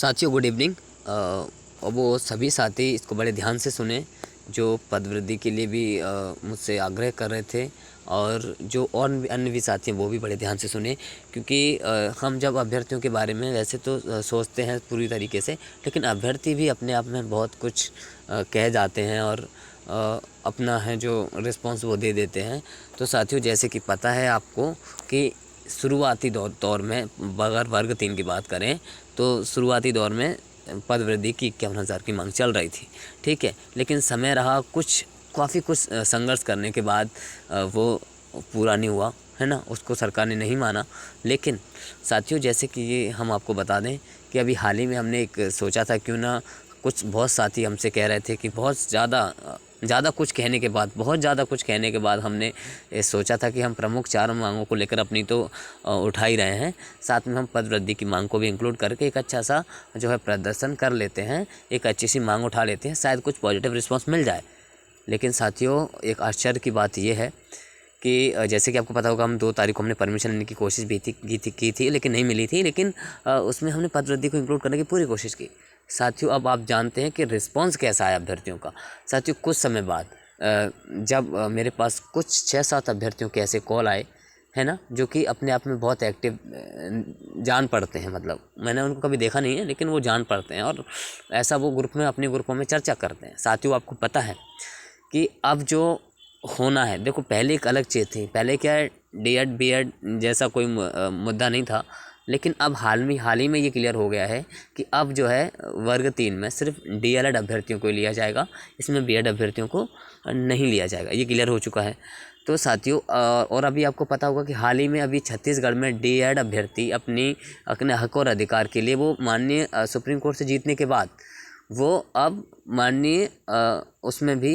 साथियों good evening. और वो सभी साथी इसको बड़े ध्यान से सुने जो पदवृद्धि के लिए भी मुझसे आग्रह कर रहे थे, और जो और भी अन्य भी साथी हैं वो भी बड़े ध्यान से सुने, क्योंकि हम जब अभ्यर्थियों के बारे में वैसे तो सोचते हैं पूरी तरीके से, लेकिन अभ्यर्थी भी अपने आप में बहुत कुछ कह जाते हैं और अपना है जो रिस्पॉन्स वो दे देते हैं। तो साथियों, जैसे कि पता है आपको कि शुरुआती दौर में अगर वर्ग 3 की बात करें तो शुरुआती दौर में पदवृद्धि की 51,000 की मांग चल रही थी, ठीक है। लेकिन समय रहा काफ़ी कुछ संघर्ष करने के बाद वो पूरा नहीं हुआ, है ना, उसको सरकार ने नहीं माना। लेकिन साथियों, जैसे कि ये हम आपको बता दें कि अभी हाल ही में हमने एक सोचा था, क्यों ना कुछ बहुत साथी हमसे कह रहे थे कि बहुत ज़्यादा कुछ कहने के बाद, बहुत ज़्यादा कुछ कहने के बाद हमने सोचा था कि हम प्रमुख 4 मांगों को लेकर अपनी तो उठा ही रहे हैं, साथ में हम पदवृद्धि की मांग को भी इंक्लूड करके एक अच्छा सा जो है प्रदर्शन कर लेते हैं, एक अच्छी सी मांग उठा लेते हैं, शायद कुछ पॉजिटिव रिस्पॉन्स मिल जाए। लेकिन साथियों, एक आश्चर्य की बात ये है कि जैसे कि आपको पता होगा, हम 2 तारीख को हमने परमिशन लेने की कोशिश भी की थी लेकिन नहीं मिली थी, लेकिन उसमें हमने पदवृद्धि को इंक्लूड करने की पूरी कोशिश की। साथियों, अब आप जानते हैं कि रिस्पॉन्स कैसा आया अभ्यर्थियों का। साथियों, कुछ समय बाद जब मेरे पास कुछ 6-7 अभ्यर्थियों के ऐसे कॉल आए, है ना, जो कि अपने आप में बहुत एक्टिव जान पड़ते हैं, मतलब मैंने उनको कभी देखा नहीं है लेकिन वो जान पड़ते हैं, और ऐसा वो ग्रुप में अपने ग्रुपों में चर्चा करते हैं। साथियों, आपको पता है कि अब जो होना है, देखो पहले एक अलग चीज़ थी, पहले क्या है, डी.एड. बी.एड. जैसा कोई मुद्दा नहीं था, लेकिन अब हाल ही में ये क्लियर हो गया है कि अब जो है वर्ग 3 में सिर्फ डी.एल.एड. अभ्यर्थियों को लिया जाएगा, इसमें बी.एड. अभ्यर्थियों को नहीं लिया जाएगा, ये क्लियर हो चुका है। तो साथियों, और अभी आपको पता होगा कि हाल ही में अभी छत्तीसगढ़ में डी.एड. अभ्यर्थी अपने हक और अधिकार के लिए वो माननीय सुप्रीम कोर्ट से जीतने के बाद, वो अब माननीय उसमें भी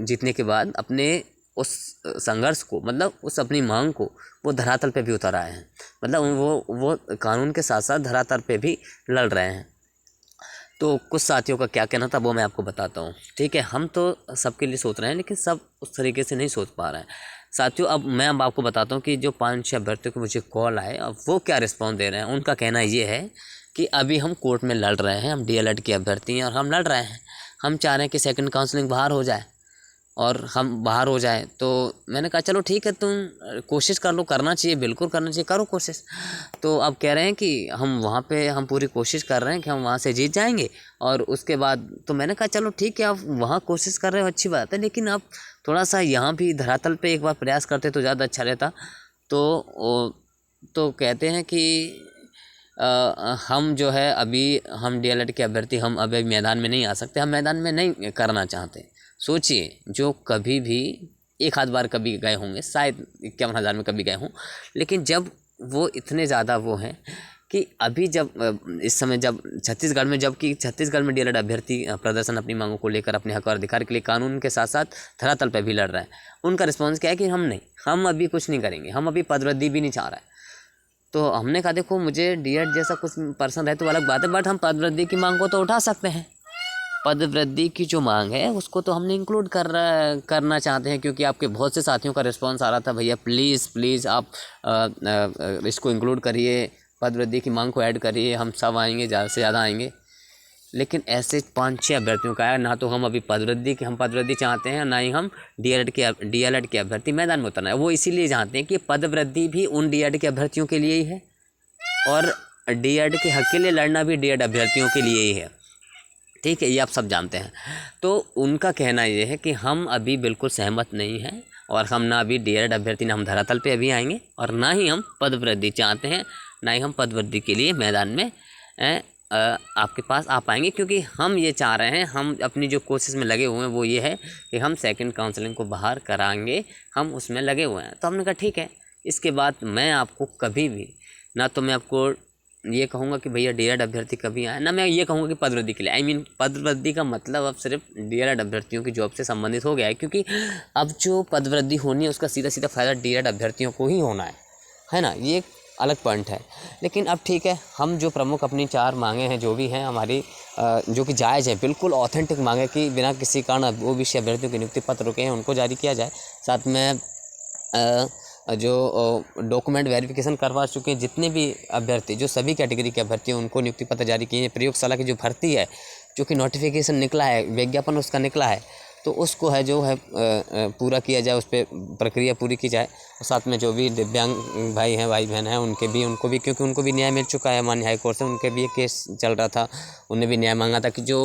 जीतने के बाद अपने उस संघर्ष को, मतलब उस अपनी मांग को वो धरातल पे भी उतर आए हैं, मतलब वो कानून के साथ साथ धरातल पे भी लड़ रहे हैं। तो कुछ साथियों का क्या कहना था वो मैं आपको बताता हूँ, ठीक है। हम तो सबके लिए सोच रहे हैं लेकिन सब उस तरीके से नहीं सोच पा रहे हैं। साथियों, अब आपको बताता हूँ कि जो 5-6 अभ्यर्थियों को मुझे कॉल आए, अब वो क्या रिस्पॉन्स दे रहे हैं। उनका कहना ये है कि अभी हम कोर्ट में लड़ रहे हैं, हम डी.एल.एड. के अभ्यर्थी हैं और हम लड़ रहे हैं, हम चाह रहे हैं कि सेकंड काउंसलिंग बाहर हो जाए और हम बाहर हो जाए। तो मैंने कहा चलो ठीक है, तुम कोशिश कर लो, करना चाहिए, बिल्कुल करना चाहिए, करो कोशिश। तो अब कह रहे हैं कि हम वहाँ पे हम पूरी कोशिश कर रहे हैं कि हम वहाँ से जीत जाएंगे, और उसके बाद तो मैंने कहा चलो ठीक है, आप वहाँ कोशिश कर रहे हो, अच्छी बात है, लेकिन आप थोड़ा सा यहाँ भी धरातल पे एक बार प्रयास करते तो ज़्यादा अच्छा रहता। तो कहते हैं कि हम जो है अभी हम डी.एल.एड. के अभ्यर्थी, हम अभी मैदान में नहीं आ सकते, हम मैदान में नहीं करना चाहते। सोचिए, जो कभी भी एक आध बार कभी गए होंगे, शायद 51,000 में कभी गए हों, लेकिन जब वो इतने ज़्यादा वो हैं कि अभी जब इस समय जब छत्तीसगढ़ में, जबकि छत्तीसगढ़ में डी.एल.एड. अभ्यर्थी प्रदर्शन अपनी मांगों को लेकर, अपने हक और अधिकार के लिए कानून के साथ साथ धरातल पर भी लड़ रहे हैं, उनका रिस्पॉन्स क्या है कि हम अभी कुछ नहीं करेंगे, हम अभी पदवृद्धि भी नहीं चाह रहे हैं। तो हमने कहा देखो, मुझे डी.एड. जैसा कुछ पर्सन है तो अलग बात है, बट हम पदवृद्धि की मांग को तो उठा सकते हैं। पदवृद्धि की जो मांग है उसको तो हमने इंक्लूड करना चाहते हैं, क्योंकि आपके बहुत से साथियों का रिस्पांस आ रहा था, भैया प्लीज़ आप इसको इंक्लूड करिए, पदवृद्धि की मांग को ऐड करिए, हम सब आएंगे, ज़्यादा से ज़्यादा आएंगे। लेकिन ऐसे 5-6 अभ्यर्थियों का है, ना तो हम अभी हम पदवृद्धि चाहते हैं, ना ही हम डी.एल.एड. के अभ्यर्थी मैदान में उतरना है। वो इसीलिए चाहते हैं कि पदवृद्धि भी उन डी.एड. के अभ्यर्थियों के लिए ही है, और डी.एड. के हक के लिए लड़ना भी डी.एड. अभ्यर्थियों के लिए ही है, ठीक है, ये आप सब जानते हैं। तो उनका कहना ये है कि हम अभी बिल्कुल सहमत नहीं हैं, और हम ना अभी डी.एड. अभ्यर्थी, ना हम धरातल पे अभी आएंगे, और ना ही हम पदवृद्धि चाहते हैं, ना ही हम पदवृद्धि के लिए मैदान में आपके पास आ पाएंगे, क्योंकि हम ये चाह रहे हैं, हम अपनी जो कोशिश में लगे हुए हैं वो ये है कि हम सेकंड काउंसलिंग को बाहर कराएंगे, हम उसमें लगे हुए हैं। तो हमने कहा ठीक है, इसके बाद मैं आपको कभी भी, ना तो मैं आपको ये कहूँगा कि भैया डी.एड. अभ्यर्थी कभी आए, ना मैं ये कहूँगा कि पदवृद्धि के लिए, पदवृद्धि का मतलब अब सिर्फ डी.एल.एड. अभ्यर्थियों की जॉब से संबंधित हो गया है, क्योंकि अब जो पदवृद्धि होनी है उसका सीधा फ़ायदा डी.एड. अभ्यर्थियों को ही होना है ना, ये एक अलग पॉइंट है। लेकिन अब ठीक है, हम जो प्रमुख अपनी 4 मांगे हैं, जो भी हैं हमारी, जो कि जायज़ है, बिल्कुल ऑथेंटिक मांगे कि बिना किसी कारण ओबीसी अभ्यर्थियों के नियुक्ति पत्र रुके हैं उनको जारी किया जाए, साथ में जो डॉक्यूमेंट वेरिफिकेशन करवा चुके हैं जितने भी अभ्यर्थी, जो सभी कैटेगरी के अभ्यर्थी हैं, उनको नियुक्ति पत्र जारी किए हैं। प्रयोगशाला की जो भर्ती है, जो कि नोटिफिकेशन निकला है, विज्ञापन उसका निकला है, तो उसको है जो है पूरा किया जाए, उस पर प्रक्रिया पूरी की जाए। और साथ में जो भी दिव्यांग भाई बहन हैं उनको भी क्योंकि उनको भी न्याय मिल चुका है माननीय हाईकोर्ट से, उनके भी एक केस चल रहा था, उन्हें भी न्याय मांगा था कि जो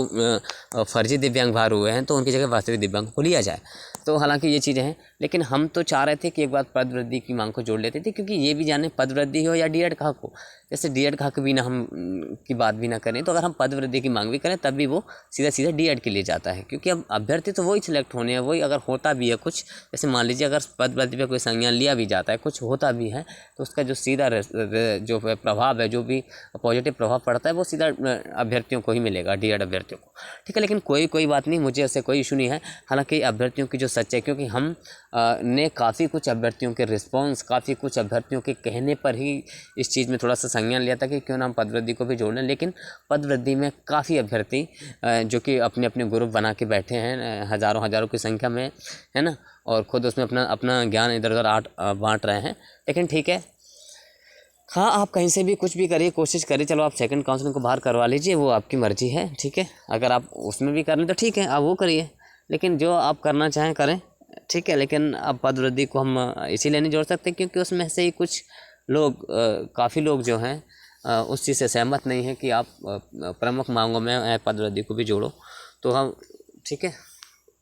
फर्जी दिव्यांग बाहर हुए हैं तो उनकी जगह वास्तविक दिव्यांग को लिया जाए। तो हालांकि ये चीज़ें हैं, लेकिन हम तो चाह रहे थे कि एक बार पद वृद्धि की मांग को जोड़ लेते थे, क्योंकि ये भी जाने पद वृद्धि हो या डीएड का हक हो। जैसे डीएड का हक भी ना हम की बात भी ना करें, तो अगर हम पद वृद्धि की मांग भी करें तब भी वो सीधा डीएड के लिए जाता है, क्योंकि अब अभ्यर्थी तो वही सिलेक्ट होने हैं, वही अगर होता भी है कुछ, जैसे मान लीजिए अगर पद वृद्धि पे कोई संज्ञान लिया भी जाता है, कुछ होता भी है, तो उसका जो सीधा जो प्रभाव है, जो भी पॉजिटिव प्रभाव पड़ता है, वो सीधा अभ्यर्थियों को ही मिलेगा, डीएड अभ्यर्थियों को। ठीक है, लेकिन कोई बात नहीं, मुझे ऐसे कोई इशू नहीं है। हालांकि अभ्यर्थियों की जो सच्चाई, क्योंकि हम ने काफ़ी कुछ अभ्यर्थियों के रिस्पॉन्स, काफ़ी कुछ अभ्यर्थियों के कहने पर ही इस चीज़ में थोड़ा सा संज्ञान लिया था कि क्यों ना हम पद वृद्धि को भी जोड़ लें। लेकिन पद वृद्धि में काफ़ी अभ्यर्थी जो कि अपने अपने ग्रुप बना के बैठे हैं, हज़ारों की संख्या में, है ना, और ख़ुद उसमें अपना ज्ञान इधर उधर बाँट रहे हैं। लेकिन ठीक है, हाँ, आप कहीं से भी कुछ भी करिए, कोशिश करिए, चलो आप सेकंड काउंसलिंग को बाहर करवा लीजिए, वो आपकी मर्ज़ी है, ठीक है। अगर आप उसमें भी कर लें तो ठीक है, आप वो करिए, लेकिन जो आप करना चाहें करें, ठीक है। लेकिन अब पद वृद्धि को हम इसीलिए नहीं जोड़ सकते क्योंकि उसमें से ही कुछ लोग, काफ़ी लोग जो हैं उस चीज़ से सहमत नहीं है कि आप प्रमुख मांगों में पद वृद्धि को भी जोड़ो। तो हम, ठीक है।